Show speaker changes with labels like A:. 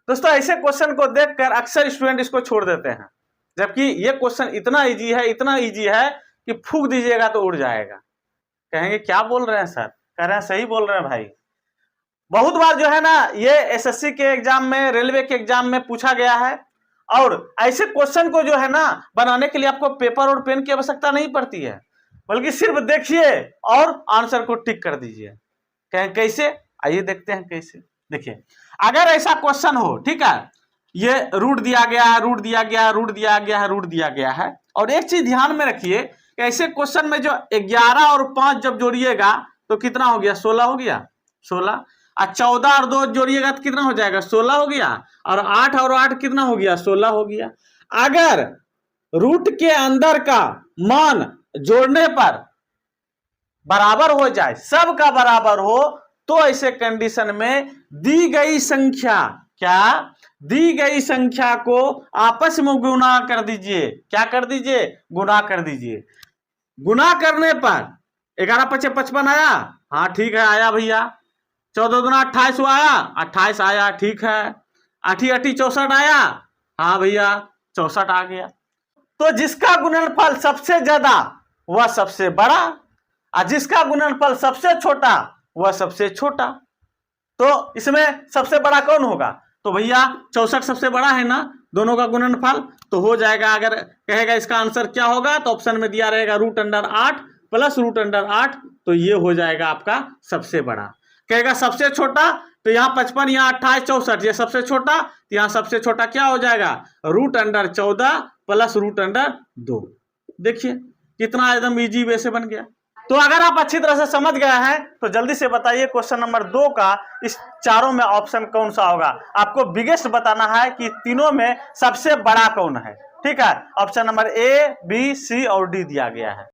A: दोस्तों ऐसे क्वेश्चन को देखकर अक्सर स्टूडेंट इसको छोड़ देते हैं, जबकि ये क्वेश्चन इतना इजी है, इतना इजी है कि फूंक दीजिएगा तो उड़ जाएगा। कहेंगे क्या बोल रहे हैं सर? कह रहे हैं सही बोल रहे हैं भाई। बहुत बार जो है ना ये एसएससी के एग्जाम में, रेलवे के एग्जाम में पूछा गया है, और ऐसे क्वेश्चन को जो है ना बनाने के लिए आपको पेपर और पेन की आवश्यकता नहीं पड़ती है, बल्कि सिर्फ देखिए और आंसर को टिक कर दीजिए। कहें कैसे? आइए देखते हैं कैसे। देखिए, अगर ऐसा क्वेश्चन हो, ठीक है, ये रूट दिया गया है, रूट दिया गया है, रूट दिया गया है, रूट दिया गया है, और एक चीज ध्यान में रखिए कि ऐसे क्वेश्चन में जो 11 और 5 जब जोड़िएगा तो कितना हो गया? 16 हो गया, 16। और 14 और 2 जोड़िएगा तो कितना हो जाएगा? 16 हो गया। और 8 और 8 कितना हो गया? 16 हो गया। अगर रूट के अंदर का मान जोड़ने पर बराबर हो जाए, सब का बराबर हो, तो ऐसे कंडीशन में दी गई संख्या, क्या दी गई संख्या को आपस में गुना कर दीजिए। क्या कर दीजिए? गुना कर दीजिए। गुना करने पर 11 पचे 55 आया, हाँ ठीक है आया भैया। 14 दूना 28 आया, 28 आया, ठीक है। 8 8 64 आया, हाँ भैया 64 आ गया। तो जिसका गुणनफल सबसे ज्यादा वह सबसे बड़ा, और जिसका गुणनफल सबसे छोटा वह सबसे छोटा। तो इसमें सबसे बड़ा कौन होगा? तो भैया 64 सबसे बड़ा है ना, दोनों का गुणनफल, तो हो जाएगा। अगर कहेगा इसका आंसर क्या होगा, तो ऑप्शन में दिया रहेगा √8 प्लस √8, तो ये हो जाएगा आपका सबसे बड़ा। कहेगा सबसे छोटा, तो यहाँ 55, यहाँ 28, 64, ये सबसे छोटा, तो यहाँ सबसे छोटा क्या हो जाएगा? √14 प्लस √2। देखिए कितना एकदम इजी वे से बन गया। तो अगर आप अच्छी तरह से समझ गए हैं तो जल्दी से बताइए क्वेश्चन नंबर 2 का इस चारों में ऑप्शन कौन सा होगा। आपको बिगेस्ट बताना है कि तीनों में सबसे बड़ा कौन है। ठीक है, option number A, B, C और D दिया गया है।